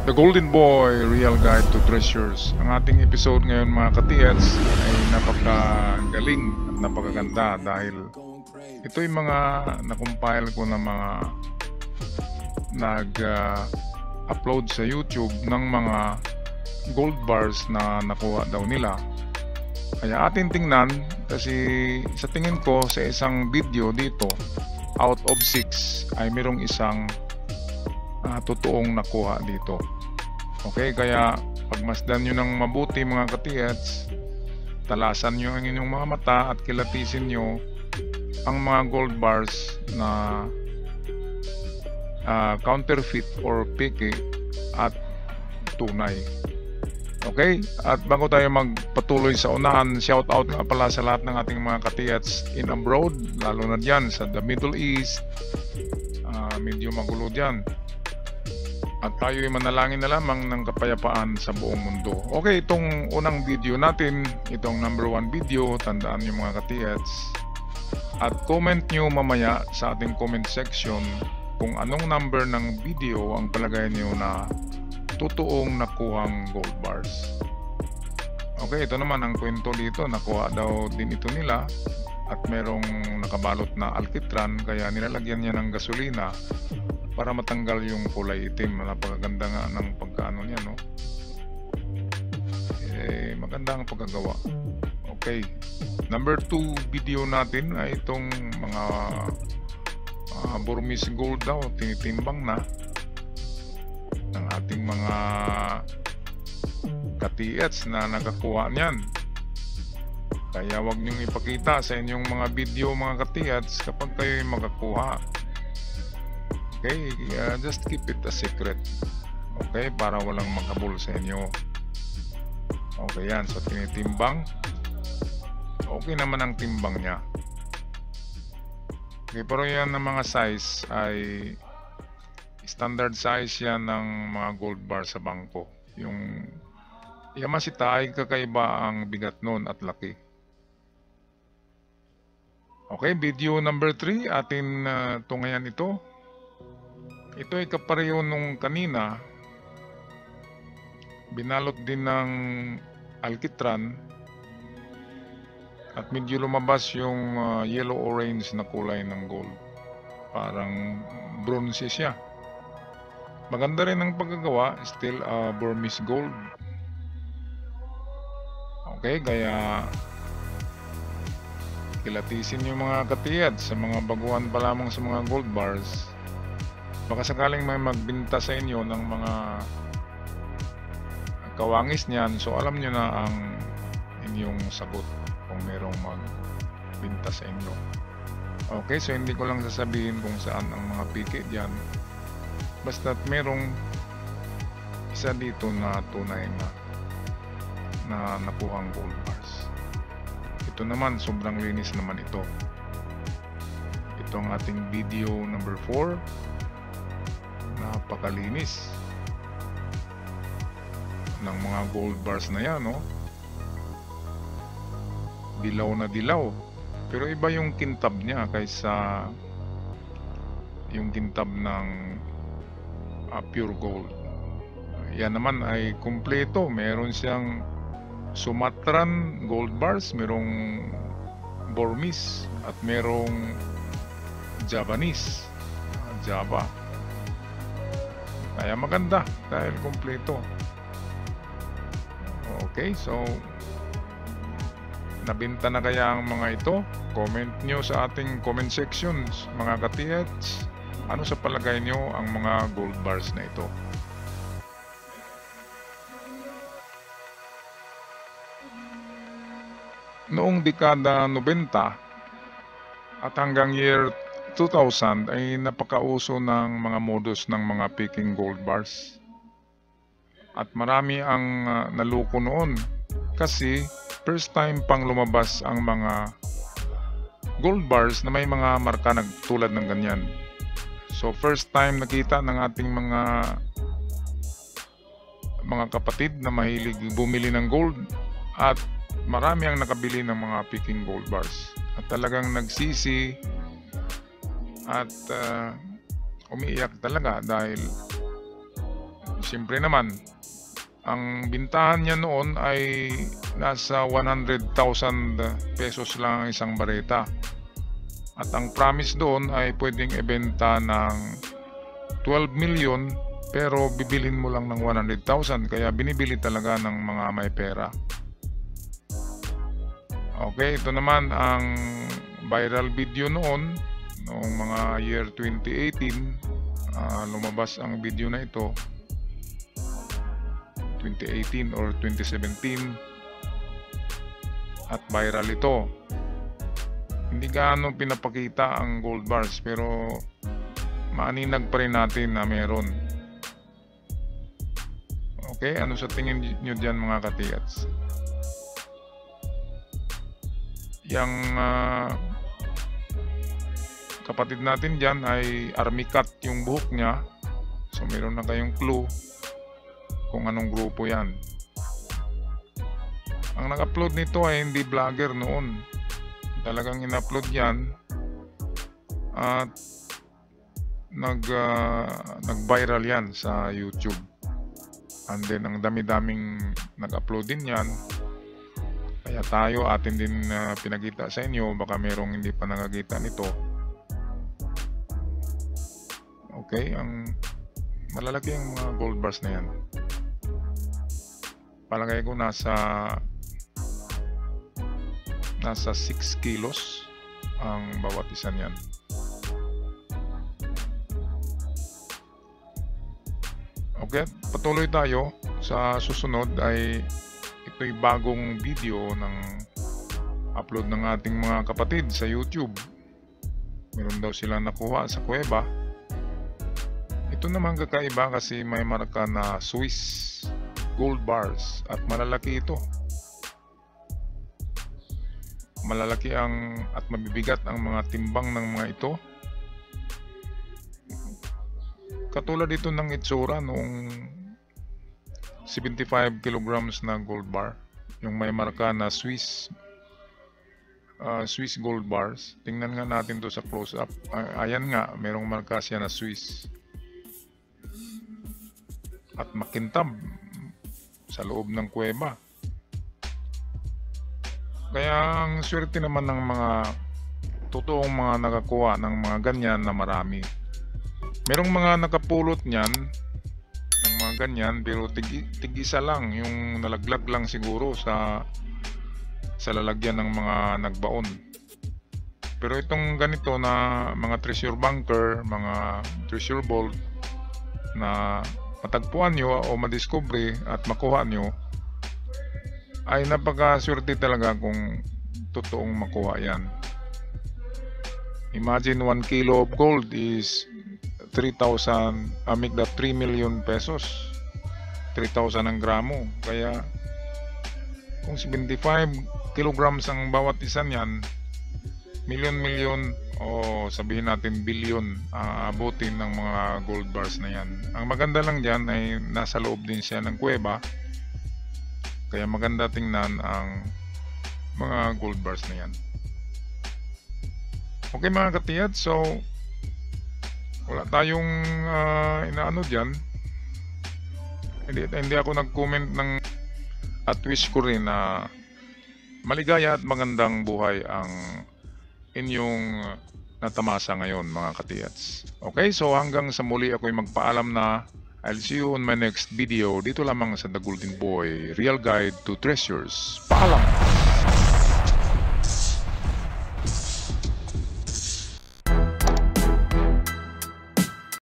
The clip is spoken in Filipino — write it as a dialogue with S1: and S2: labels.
S1: The Golden Boy, Real Guide to Treasures. Ang ating episode ngayon mga ka-TS ay napakagaling at napakaganda dahil ito yung mga nakumpile ko na mga nag-upload sa YouTube ng mga gold bars na nakuha daw nila. Kaya atin tingnan kasi sa tingin ko sa isang video dito, out of 6 ay merong isang totoong nakuha dito. Okay, kaya pagmasdan nyo ng mabuti mga ka-TS, talasan nyo ang inyong mga mata at kilatisin nyo ang mga gold bars na counterfeit or fake at tunay. Okay, at bago tayo magpatuloy sa unahan, shout out nga pala sa lahat ng ating mga ka-TS in abroad, lalo na dyan sa the Middle East. Medyo magulo dyan. At tayo ay manalangin na lamang ng kapayapaan sa buong mundo. Okay, itong unang video natin, itong number 1 video, tandaan nyo mga ka-TS. At comment nyo mamaya sa ating comment section kung anong number ng video ang palagay nyo na totoong nakuhang gold bars. Okay, ito naman ang kwento dito. Nakuha daw din ito nila at merong nakabalot na alkitran, kaya nilalagyan niya ng gasolina para matanggal yung kulay itim. Napakaganda nga ng pagkaano niya, no? Maganda ang pagkagawa. Okay, number 2 video natin ay itong mga Burmese gold daw, tinitimbang na ng ating mga ka-TS na nakakuha niyan. Kaya wag niyong ipakita sa inyong mga video mga ka-TS kapag kayo makakuha. Okay, just keep it a secret. Okay, para walang maghabol sa inyo. Okay yan, so tinitimbang. Okay naman ang timbang niya. Okay, pero yan ng mga size ay standard size yan ng mga gold bar sa bangko. Yung Yamasita ay kakaiba ang bigat nun at laki. Okay, video number 3 atin tungayan ito. Ito ay kapareho nung kanina. Binalot din ng alkitran at medyo lumabas yung yellow-orange na kulay ng gold. Parang bronze siya. Maganda rin ang pagkagawa, still Burmese gold. Okay, kaya kilatisin yung mga ka-TS sa mga baguhan pa lamang sa mga gold bars. Baka sakaling may magbinta sa inyo ng mga kawangis niyan, so alam nyo na ang inyong sagot kung merong magbinta sa inyo. Okay, so hindi ko lang sasabihin kung saan ang mga piki dyan. Basta't merong isa dito na tunay na nakuhang gold bars. Ito naman, sobrang linis naman ito. Ito ang ating video number 4. Napakalinis ng mga gold bars na yan, no? Dilaw na dilaw, pero iba yung kintab niya kaysa yung kintab ng pure gold. Yan naman ay kumpleto. Meron siyang Sumatran gold bars, merong Burmese at merong Javanese, Java. Kaya maganda dahil kumpleto. Okay, so nabinta na kaya ang mga ito? Comment nyo sa ating comment sections mga ka-TS. Ano sa palagay nyo ang mga gold bars na ito? Noong dekada 90 at hanggang year 2000 ay napakauso ng mga modus ng mga peking gold bars. At marami ang naluko noon kasi first time pang lumabas ang mga gold bars na may mga marka tulad ng ganyan. So first time nakita ng ating mga kapatid na mahilig bumili ng gold at marami ang nakabili ng mga peking gold bars. At talagang nagsisi at umiiyak talaga dahil siyempre naman, ang bintahan niya noon ay nasa 100,000 pesos lang ang isang bareta. At ang promise doon ay pwedeng ibenta ng 12 million pero bibilin mo lang ng 100,000. Kaya binibili talaga ng mga may pera. Okay, ito naman ang viral video noong mga year 2018. Lumabas ang video na ito 2018 or 2017 at viral ito. Hindi gaano pinapakita ang gold bars pero maaninag pa rin natin na meron. Okay, ano sa tingin nyo dyan mga katiyats? Yang kapatid natin dyan ay army cut yung buhok niya. So meron na kayong clue kung anong grupo yan. Ang nag-upload nito ay hindi vlogger noon. Talagang in-upload yan at nag-viral yan sa YouTube. And then ang dami-daming nag-upload din yan. Kaya tayo atin din pinakita sa inyo. Baka merong hindi pa nakakita nito. Okay, ang malalaki ang mga gold bars na yan. Palagay ko nasa 6 kilos ang bawat isa niyan. Okay, patuloy tayo. Sa susunod ay ito'y bagong video ng upload ng ating mga kapatid sa YouTube. Meron daw sila nakuha sa kuweba. Ito naman kakaiba kasi may marka na Swiss gold bars at malalaki ito. Malalaki at mabibigat ang mga timbang ng mga ito. Katulad ito ng itsura noong 75 kilograms na gold bar. Yung may marka na Swiss gold bars. Tingnan nga natin to sa close up. Ayan nga, merong marka siya na Swiss. At makintab sa loob ng kuweba. Kaya ang swerte naman ng mga totoong mga nakakuha ng mga ganyan na marami. Merong mga nakapulot niyan ng mga ganyan pero tig-isa lang, yung nalaglag lang siguro sa lalagyan ng mga nagbaon. Pero itong ganito na mga treasure bunker, mga treasure vault na matagpuan nyo o madiscovery at makuha nyo, ay napakaswerte talaga kung totoong makuha yan. Imagine 1 kilo of gold is 3,000, make that 3 million pesos. 3,000 ang gramo. Kaya kung 75 kilograms ang bawat isa niyan, milyon o sabihin natin billion abutin ng mga gold bars na yan. Ang maganda lang dyan ay nasa loob din siya ng kuweba. Kaya maganda tingnan ang mga gold bars na yan. Okay mga katiyat, so wala tayong inaano dyan. Hindi ako nag-comment ng at wish ko rin na maligaya at magandang buhay ang inyong natamasa ngayon mga katiyats. Okay, so hanggang sa muli ako'y magpaalam na. I'll see you on my next video dito lamang sa The Golden Boy, Real Guide to Treasures. Paalam!